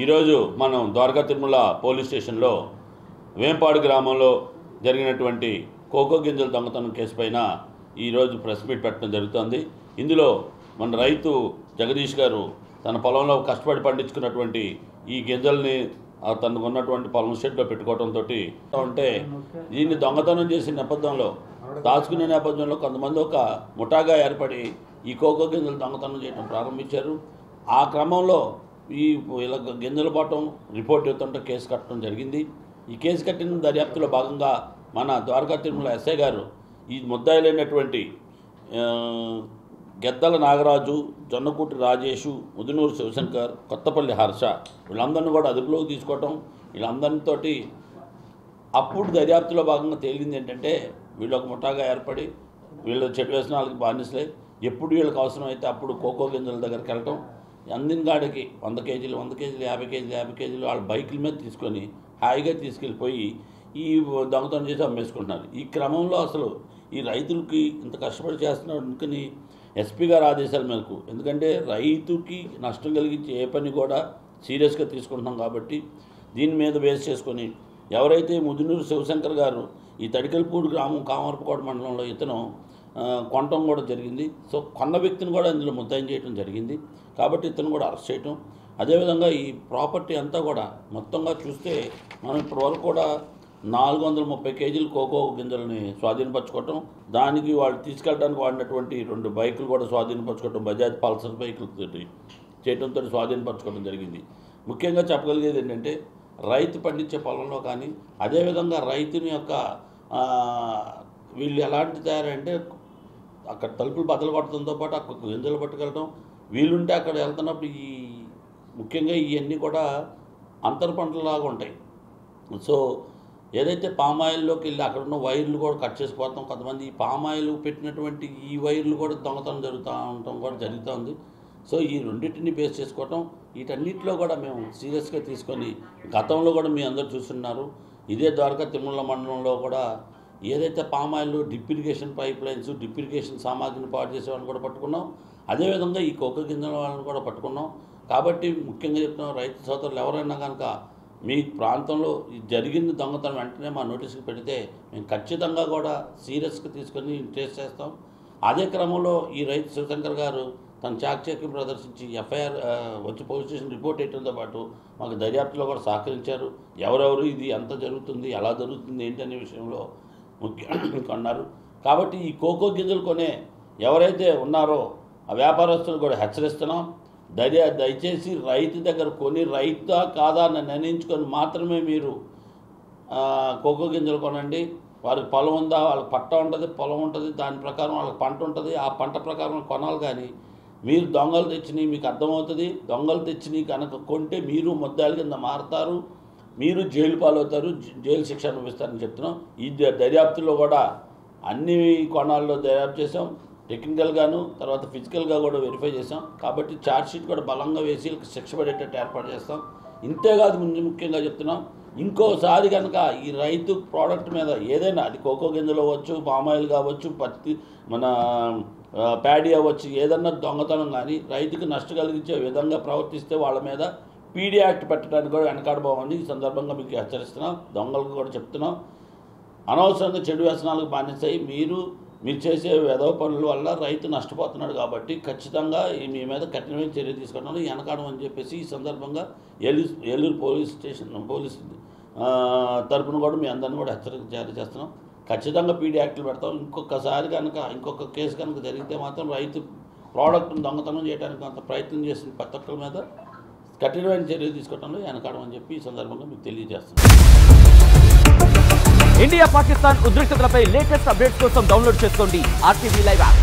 ఈరోజు మనం ద్వారకా తిరుమల పోలీస్ స్టేషన్లో వేంపాడు గ్రామంలో జరిగినటువంటి కోకో గింజల దొంగతనం కేసు పైన ఈరోజు ప్రెస్ మీట్ పెట్టడం జరుగుతుంది. ఇందులో మన రైతు జగదీష్ గారు తన పొలంలో కష్టపడి పండించుకున్నటువంటి ఈ గింజల్ని తనకు ఉన్నటువంటి పొలం షెడ్లో పెట్టుకోవడంతో అంటే దీన్ని దొంగతనం చేసిన నేపథ్యంలో దాచుకునే నేపథ్యంలో కొంతమంది ఒక ముఠాగా ఏర్పడి ఈ కోకో గింజలు దొంగతనం చేయడం ప్రారంభించారు. ఆ క్రమంలో ఈ ఇలా గింజల పట్టం రిపోర్ట్ ఇవ్వడంతో కేసు కట్టడం జరిగింది. ఈ కేసు కట్టిన దర్యాప్తులో భాగంగా మన ద్వారకా తిరుమల ఎస్ఐ గారు ఈ ముద్దాయిలైనటువంటి గెద్దల నాగరాజు, జొన్నకూటి రాజేషు, ముదునూరు శివశంకర్, కొత్తపల్లి హర్ష వీళ్ళందరినీ కూడా అదుపులోకి తీసుకోవటం, వీళ్ళందరితోటి అప్పుడు దర్యాప్తులో భాగంగా తేలింది ఏంటంటే వీళ్ళు ఒక ముఠాగా ఏర్పడి వీళ్ళు చెడు వ్యసనాలకు బానిసలే, ఎప్పుడు వీళ్ళకి అవసరమైతే అప్పుడు కోకో గింజల దగ్గరికి వెళ్ళటం, అందిన గాడికి 100 కేజీలు 100 కేజీలు 50 కేజీలు 50 కేజీలు వాళ్ళ బైకుల మీద తీసుకొని హాయిగా తీసుకెళ్ళిపోయి ఈ దొంగతనం చేసి అమ్మేసుకుంటున్నారు. ఈ క్రమంలో అసలు ఈ రైతులకి ఇంత కష్టపడి చేస్తున్నారు అనుకుని ఎస్పీ గారు ఆదేశాల మేరకు, ఎందుకంటే రైతుకి నష్టం కలిగించే ఏ పని కూడా సీరియస్గా తీసుకుంటున్నాం కాబట్టి దీని మీద బేస్ చేసుకొని ఎవరైతే ముదునూరు శివశంకర్ గారు ఈ తడికల్పూడి గ్రామం కామర్పకోట మండలంలో ఇతను కొనటం కూడా జరిగింది. సో కొన్న వ్యక్తిని కూడా ఇందులో ముద్దాయం చేయడం జరిగింది కాబట్టి ఇతను కూడా అరెస్ట్ చేయటం. అదేవిధంగా ఈ ప్రాపర్టీ అంతా కూడా మొత్తంగా చూస్తే మనం ఇప్పటివరకు కూడా 430 కేజీల కోకో గింజలని స్వాధీనపరచుకోవటం, దానికి వాళ్ళు తీసుకెళ్ళడానికి వాడినటువంటి 2 బైకులు కూడా స్వాధీనపరచుకోవటం, బజాజ్ పల్సర్ బైకులతో చేయడంతో స్వాధీనపరచుకోవడం జరిగింది. ముఖ్యంగా చెప్పగలిగేది ఏంటంటే రైతు పండించే పొలంలో కానీ అదేవిధంగా రైతుని యొక్క వీళ్ళు ఎలాంటి తయారంటే అక్కడ తలుపులు బద్దలు కొట్టడంతో పాటు అక్కడ గింజలు పట్టుకెళ్ళటం, వీళ్ళుంటే అక్కడ వెళ్తున్నప్పుడు ఈ ముఖ్యంగా ఇవన్నీ కూడా అంతర పంటలాగా ఉంటాయి. సో ఏదైతే పామాయిల్లోకి వెళ్ళి అక్కడ ఉన్న వైర్లు కూడా కట్ చేసిపోతాం, కొంతమంది ఈ పామాయిల్ పెట్టినటువంటి ఈ వైర్లు కూడా దొంగతనం జరుగుతూ ఉండటం కూడా జరుగుతుంది. సో ఈ రెండింటిని బేస్ చేసుకోవటం, వీటన్నిటిలో కూడా మేము సీరియస్గా తీసుకొని గతంలో కూడా మీ అందరూ చూస్తున్నారు. ఇదే ద్వారకా తిరుమల మండలంలో కూడా ఏదైతే palm oil drip irrigation pipe lines, drip irrigation సామాగ్రిని పాడు చేసే వాళ్ళని కూడా పట్టుకున్నాం, అదేవిధంగా ఈ కోకో గింజల వాళ్ళని కూడా పట్టుకున్నాం. కాబట్టి ముఖ్యంగా చెప్తున్నాం, రైతు సోదరులు ఎవరైనా కనుక మీ ప్రాంతంలో జరిగింది దొంగతనం వెంటనే మా నోటీసుకు పెడితే మేము ఖచ్చితంగా కూడా సీరియస్గా తీసుకొని ట్రేస్ చేస్తాం. అదే క్రమంలో ఈ రైతు శివశంకర్ గారు తన చాకచక్యం ప్రదర్శించి ఎఫ్ఐఆర్ వచ్చి పోలీస్ స్టేషన్ రిపోర్ట్ వేయడంతో పాటు మాకు దర్యాప్తులో కూడా సహకరించారు. ఎవరెవరు ఇది ఎంత జరుగుతుంది, ఎలా జరుగుతుంది ఏంటి అనే విషయంలో ముఖ్యంగా అన్నారు. కాబట్టి ఈ కోకో గింజలు కొనే ఎవరైతే ఉన్నారో ఆ వ్యాపారస్తులు కూడా హెచ్చరిస్తున్నాం, దయచేసి రైతు దగ్గర కొని రైతా కాదా అని నిర్ణయించుకొని మాత్రమే మీరు కోకో గింజలు కొనండి. వారికి పొలం ఉందా, వాళ్ళకి పట్ట ఉంటుంది, పొలం ఉంటుంది, దాని ప్రకారం వాళ్ళకి పంట ఉంటుంది, ఆ పంట ప్రకారం కొనాలి. కానీ మీరు దొంగలు తెచ్చినవి మీకు అర్థమవుతుంది, దొంగలు తెచ్చినవి కనుక కొంటే మీరు ముద్దాయిల కింద మారుతారు, మీరు జైలు పాలవుతారు, జైలు శిక్ష అనుభవిస్తారని చెప్తున్నాం. ఈ దర్యాప్తులో కూడా అన్ని కోణాల్లో దర్యాప్తు చేసాం, టెక్నికల్గాను తర్వాత ఫిజికల్గా కూడా వెరిఫై చేసాం. కాబట్టి ఛార్జ్షీట్ కూడా బలంగా వేసి శిక్ష పడేటట్టు ఏర్పాటు చేస్తాం. ఇంతేకాదు ముఖ్యంగా చెప్తున్నాం, ఇంకోసారి కనుక ఈ రైతు ప్రోడక్ట్ మీద ఏదైనా, అది కోకో గింజలు అవ్వచ్చు, పామాయిల్ కావచ్చు, పత్తి మన ప్యాడీ అవ్వచ్చు, ఏదన్నా దొంగతనం కానీ రైతుకు నష్టం కలిగించే విధంగా ప్రవర్తిస్తే వాళ్ళ మీద పీడీ యాక్ట్ పెట్టడానికి కూడా వెనకాడబోమని ఈ సందర్భంగా మీకు హెచ్చరిస్తున్నాం. దొంగలకు కూడా చెప్తున్నాం, అనవసరంగా చెడు వ్యసనాలకు బానిస్తాయి. మీరు చేసే వెధవ పనుల వల్ల రైతు నష్టపోతున్నాడు కాబట్టి ఖచ్చితంగా మీ మీద కఠినమైన చర్య తీసుకున్నాను వెనకాడమని చెప్పేసి ఈ సందర్భంగా ఏలూరు పోలీస్ తరపున కూడా మీ అందరిని కూడా హెచ్చరిక జారీ చేస్తున్నాం. ఖచ్చితంగా పీడీ యాక్ట్లు పెడతాం. ఇంకొక కేసు కనుక జరిగితే మాత్రం రైతు ప్రోడక్ట్ను దొంగతనం చేయడానికి అంత ప్రయత్నం చేసిన ప్రతి ఒక్కరి మీద కఠినమైన చర్యలు తీసుకోవడంలో వెనకాడమని చెప్పి ఈ సందర్భంగా మీకు తెలియజేస్తున్నాం. ఇండియా పాకిస్తాన్ ఉద్రిక్తతలపై లేటెస్ట్ అప్డేట్స్ కోసం డౌన్లోడ్ చేసుకోండి RTV లైవ్ యాప్.